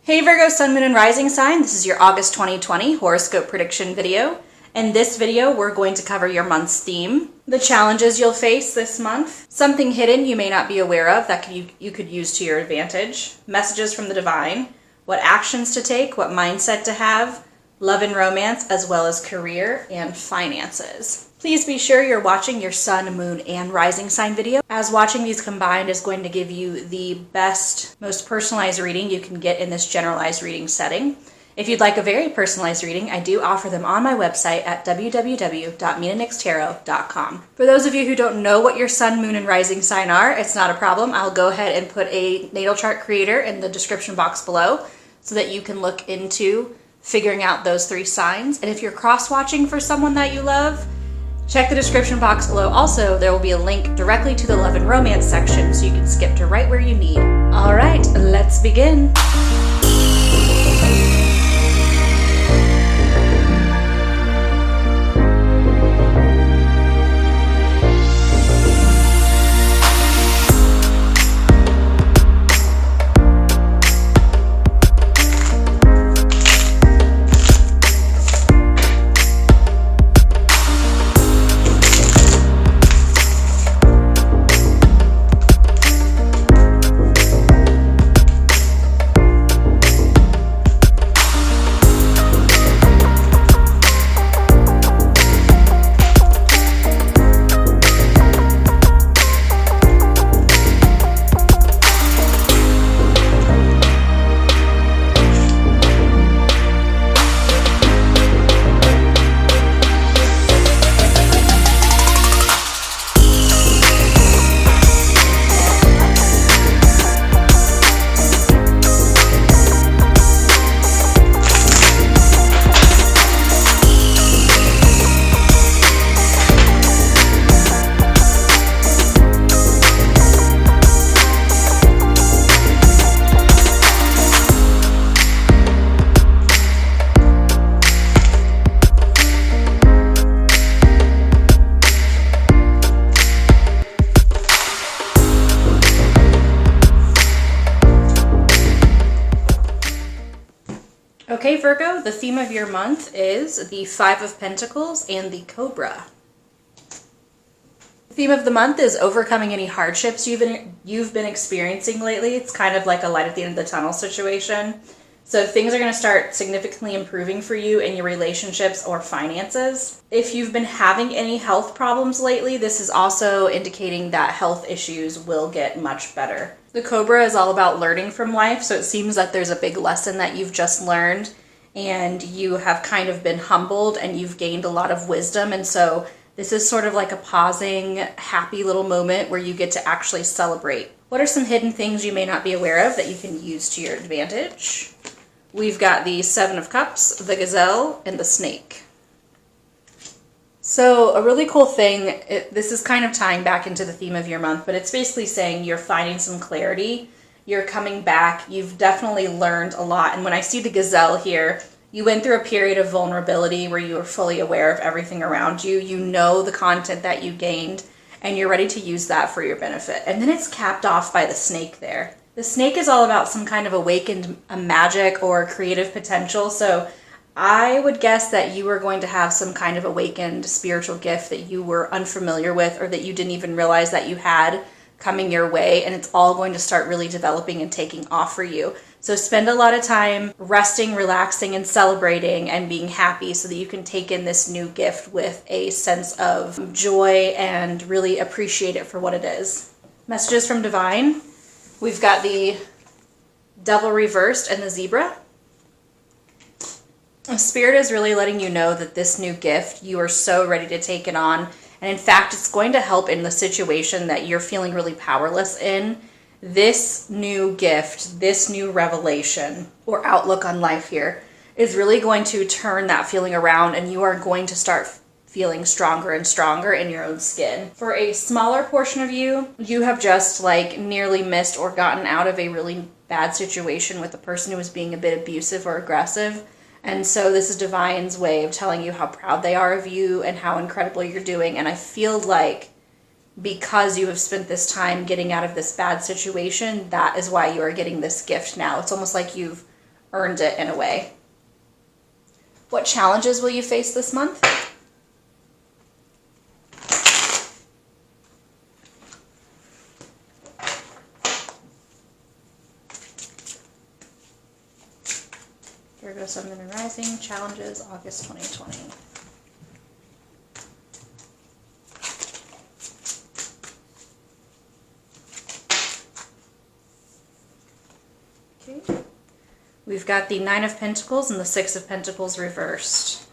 Hey Virgo, Sun, Moon, and Rising sign. This is your August 2020 horoscope prediction video. In this video, we're going to cover your month's theme, the challenges you'll face this month, something hidden you may not be aware of that you could use to your advantage, messages from the divine, what actions to take, what mindset to have, love and romance, as well as career and finances. Please be sure you're watching your Sun, Moon, and Rising sign video, as watching these combined is going to give you the best, most personalized reading you can get in this generalized reading setting. If you'd like a very personalized reading, I do offer them on my website at www.minanixtarot.com. For those of you who don't know what your Sun, Moon, and Rising sign are, it's not a problem. I'll go ahead and put a natal chart creator in the description box below so that you can look into figuring out those three signs. And if you're cross-watching for someone that you love, check the description box below. Also, there will be a link directly to the love and romance section so you can skip to right where you need. All right, let's begin. Okay, Virgo, the theme of your month is the Five of Pentacles and the Cobra. The theme of the month is overcoming any hardships you've been experiencing lately. It's kind of like a light at the end of the tunnel situation. So things are going to start significantly improving for you in your relationships or finances. If you've been having any health problems lately, this is also indicating that health issues will get much better. The Cobra is all about learning from life, so it seems that there's a big lesson that you've just learned and you have kind of been humbled and you've gained a lot of wisdom, and so this is sort of like a pausing, happy little moment where you get to actually celebrate. What are some hidden things you may not be aware of that you can use to your advantage? We've got the Seven of Cups, the Gazelle, and the Snake. So a really cool thing, this is kind of tying back into the theme of your month, but it's basically saying you're finding some clarity, you're coming back, you've definitely learned a lot. And when I see the Gazelle here, you went through a period of vulnerability where you were fully aware of everything around you. You know the content that you gained, and you're ready to use that for your benefit. And then it's capped off by the Snake there. The Snake is all about some kind of awakened magic or creative potential. So I would guess that you are going to have some kind of awakened spiritual gift that you were unfamiliar with or that you didn't even realize that you had coming your way, and it's all going to start really developing and taking off for you. So spend a lot of time resting, relaxing, and celebrating and being happy so that you can take in this new gift with a sense of joy and really appreciate it for what it is. Messages from Divine. We've got the Devil reversed and the Zebra. Spirit is really letting you know that this new gift, you are so ready to take it on. And in fact, it's going to help in the situation that you're feeling really powerless in. This new gift, this new revelation or outlook on life here is really going to turn that feeling around, and you are going to start feeling stronger and stronger in your own skin. For a smaller portion of you, you have just like nearly missed or gotten out of a really bad situation with a person who was being a bit abusive or aggressive. And so this is Divine's way of telling you how proud they are of you and how incredible you're doing. And I feel like because you have spent this time getting out of this bad situation, that is why you are getting this gift now. It's almost like you've earned it in a way. What challenges will you face this month? Virgo, Sun, Moon, and Rising, challenges, August 2020. Okay. We've got the Nine of Pentacles and the Six of Pentacles reversed.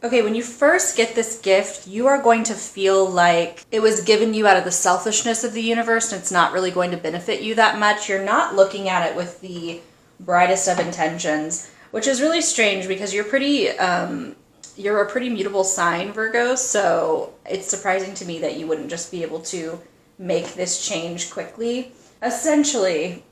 Okay, when you first get this gift, you are going to feel like it was given you out of the selfishness of the universe and it's not really going to benefit you that much. You're not looking at it with the brightest of intentions, which is really strange because you're a pretty mutable sign, Virgo, so it's surprising to me that you wouldn't just be able to make this change quickly. Essentially,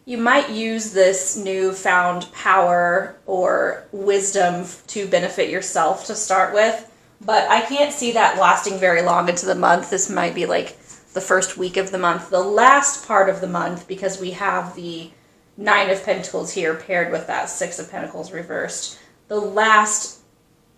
you might use this newfound power or wisdom to benefit yourself to start with, but I can't see that lasting very long into the month. This might be like the first week of the month. The last part of the month, because we have the Nine of Pentacles here paired with that Six of Pentacles reversed, the last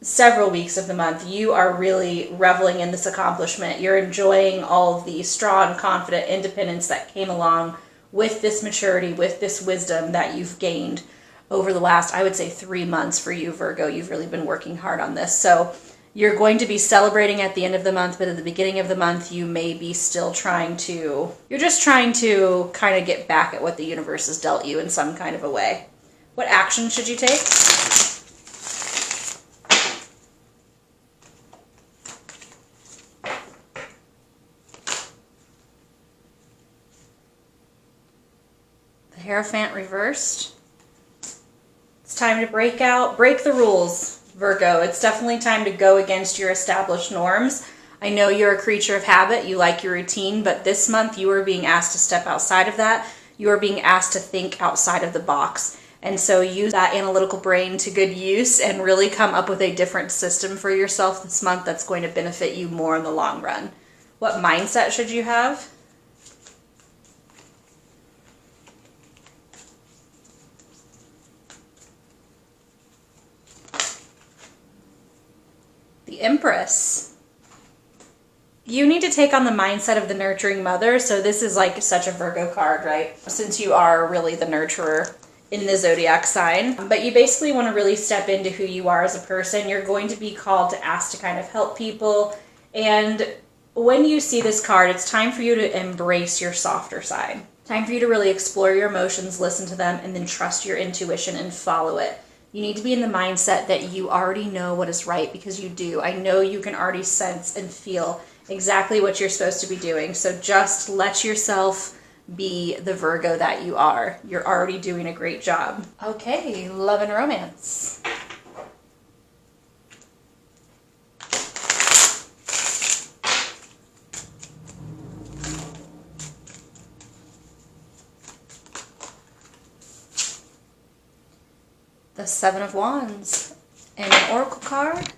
several weeks of the month, you are really reveling in this accomplishment. You're enjoying all of the strong, confident independence that came along with this maturity, with this wisdom that you've gained over the last, I would say, 3 months for you, Virgo. You've really been working hard on this. So you're going to be celebrating at the end of the month, but at the beginning of the month, you may be still you're just trying to kind of get back at what the universe has dealt you in some kind of a way. What action should you take? Hierophant reversed. It's time to break the rules, Virgo. It's definitely time to go against your established norms. I know you're a creature of habit, you like your routine, but this month you are being asked to step outside of that. You are being asked to think outside of the box. And so use that analytical brain to good use and really come up with a different system for yourself this month that's going to benefit you more in the long run. What mindset should you have? The Empress. You need to take on the mindset of the nurturing mother. So this is like such a Virgo card, right? Since you are really the nurturer in the zodiac sign. But you basically want to really step into who you are as a person. You're going to be called to ask to kind of help people. And when you see this card, it's time for you to embrace your softer side. Time for you to really explore your emotions, listen to them, and then trust your intuition and follow it. You need to be in the mindset that you already know what is right, because you do. I know you can already sense and feel exactly what you're supposed to be doing. So just let yourself be the Virgo that you are. You're already doing a great job. Okay, love and romance. The Seven of Wands and an Oracle card.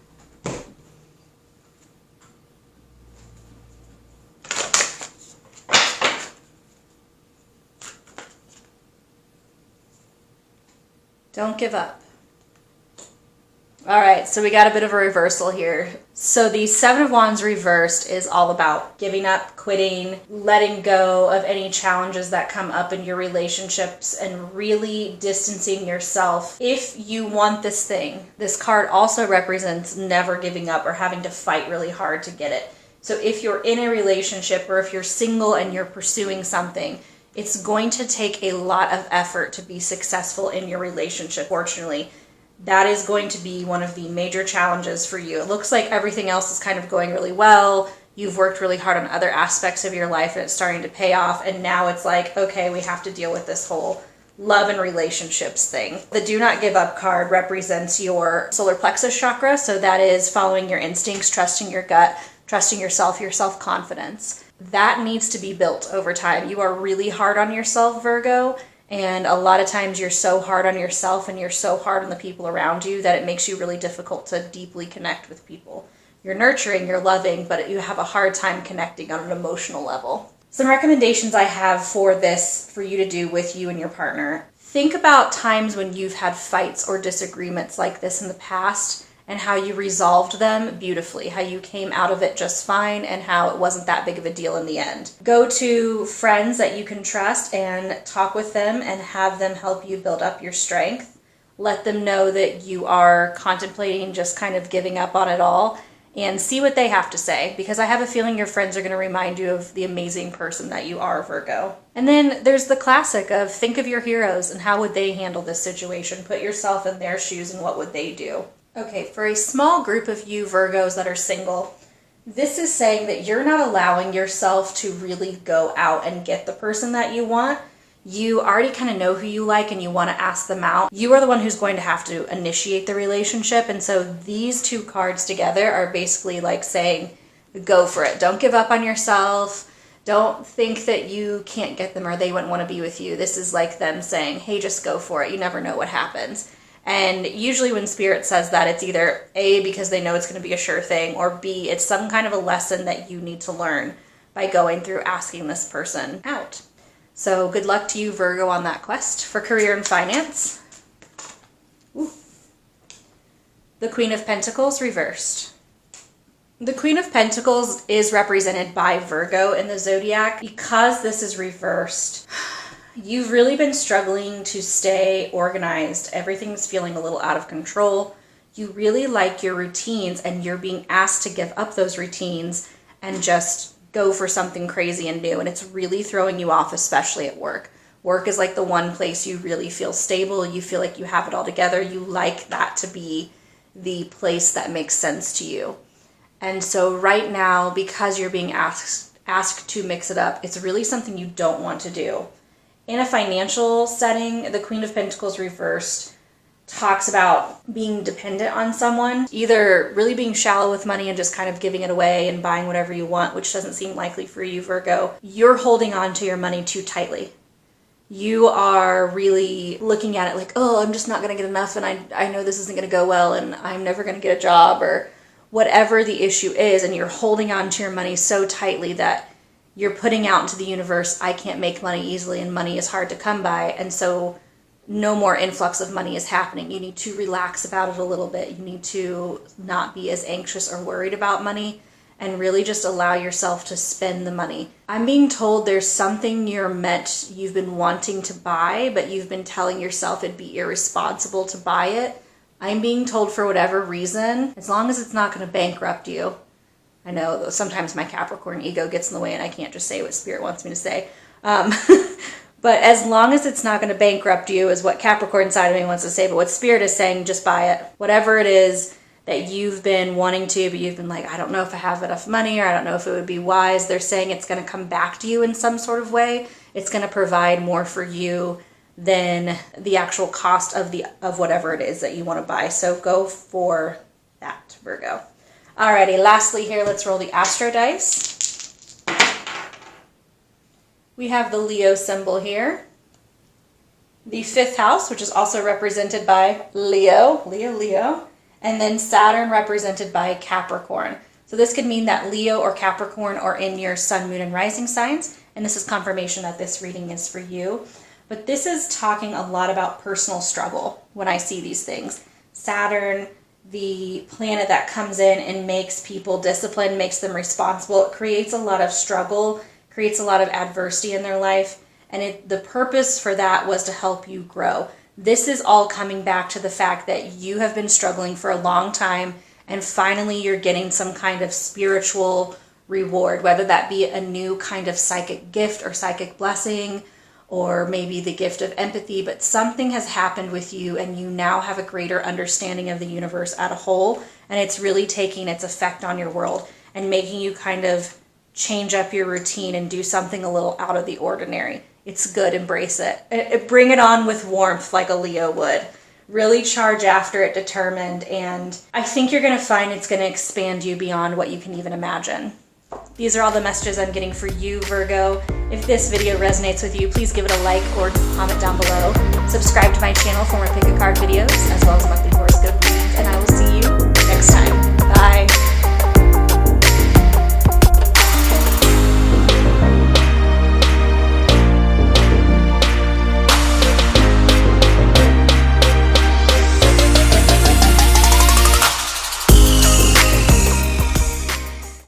Don't give up. All right, so we got a bit of a reversal here. So the Seven of Wands reversed is all about giving up, quitting, letting go of any challenges that come up in your relationships, and really distancing yourself if you want this thing. This card also represents never giving up or having to fight really hard to get it. So if you're in a relationship or if you're single and you're pursuing something, it's going to take a lot of effort to be successful in your relationship. Fortunately, that is going to be one of the major challenges for you. It looks like everything else is kind of going really well. You've worked really hard on other aspects of your life and it's starting to pay off. And now it's like, okay, we have to deal with this whole love and relationships thing. The Do Not Give Up card represents your solar plexus chakra. So that is following your instincts, trusting your gut, trusting yourself, your self-confidence. That needs to be built over time. You are really hard on yourself, Virgo. And a lot of times you're so hard on yourself and you're so hard on the people around you that it makes you really difficult to deeply connect with people. You're nurturing, you're loving, but you have a hard time connecting on an emotional level. Some recommendations I have for this for you to do with you and your partner. think about times when you've had fights or disagreements like this in the past and how you resolved them beautifully, how you came out of it just fine, and how it wasn't that big of a deal in the end. Go to friends that you can trust and talk with them and have them help you build up your strength. Let them know that you are contemplating just kind of giving up on it all, and see what they have to say, because I have a feeling your friends are going to remind you of the amazing person that you are, Virgo. And then there's the classic of think of your heroes and how would they handle this situation. Put yourself in their shoes and what would they do. Okay, for a small group of you Virgos that are single, this is saying that you're not allowing yourself to really go out and get the person that you want. You already kind of know who you like and you want to ask them out. You are the one who's going to have to initiate the relationship. And so these two cards together are basically like saying, go for it. Don't give up on yourself. Don't think that you can't get them or they wouldn't want to be with you. This is like them saying, hey, just go for it. You never know what happens. And usually when Spirit says that, it's either A, because they know it's going to be a sure thing, or B, it's some kind of a lesson that you need to learn by going through asking this person out. So good luck to you, Virgo, on that quest. For career and finance, the Queen of Pentacles reversed. The Queen of Pentacles is represented by Virgo in the zodiac. Because this is reversed, you've really been struggling to stay organized. Everything's feeling a little out of control. You really like your routines and you're being asked to give up those routines and just go for something crazy and new. And it's really throwing you off, especially at work. Work is like the one place you really feel stable. You feel like you have it all together. You like that to be the place that makes sense to you. And so right now, because you're being asked to mix it up, it's really something you don't want to do. In a financial setting, the Queen of Pentacles reversed talks about being dependent on someone, either really being shallow with money and just kind of giving it away and buying whatever you want, which doesn't seem likely for you, Virgo. You're holding on to your money too tightly. You are really looking at it like, oh, I'm just not going to get enough, and I know this isn't going to go well, and I'm never going to get a job, or whatever the issue is, and you're holding on to your money so tightly that you're putting out into the universe, I can't make money easily, and money is hard to come by, and so no more influx of money is happening. You need to relax about it a little bit. You need to not be as anxious or worried about money and really just allow yourself to spend the money. I'm being told there's something you've been wanting to buy, but you've been telling yourself it'd be irresponsible to buy it. I'm being told for whatever reason, as long as it's not going to bankrupt you. I know sometimes my Capricorn ego gets in the way and I can't just say what Spirit wants me to say. But as long as it's not going to bankrupt you is what Capricorn side of me wants to say. But what Spirit is saying, just buy it. Whatever it is that you've been wanting to, but you've been like, I don't know if I have enough money, or I don't know if it would be wise. They're saying it's going to come back to you in some sort of way. It's going to provide more for you than the actual cost of whatever it is that you want to buy. So go for that, Virgo. Alrighty, lastly here, let's roll the Astro dice. We have the Leo symbol here. The 5th house, which is also represented by Leo, and then Saturn represented by Capricorn. So this could mean that Leo or Capricorn are in your sun, moon, and rising signs, and this is confirmation that this reading is for you. But this is talking a lot about personal struggle when I see these things. Saturn, the planet that comes in and makes people disciplined, makes them responsible. It creates a lot of struggle, creates a lot of adversity in their life, and the purpose for that was to help you grow. This is all coming back to the fact that you have been struggling for a long time, and finally you're getting some kind of spiritual reward, whether that be a new kind of psychic gift or psychic blessing, or maybe the gift of empathy, but something has happened with you and you now have a greater understanding of the universe as a whole, and it's really taking its effect on your world and making you kind of change up your routine and do something a little out of the ordinary. It's good. Embrace it. Bring it on with warmth like a Leo would. Really charge after it, determined, and I think you're going to find it's going to expand you beyond what you can even imagine. These are all the messages I'm getting for you, Virgo. If this video resonates with you, please give it a like or comment down below. Subscribe to my channel for more pick a card videos, as well as monthly horoscope readings, and I will see you next time.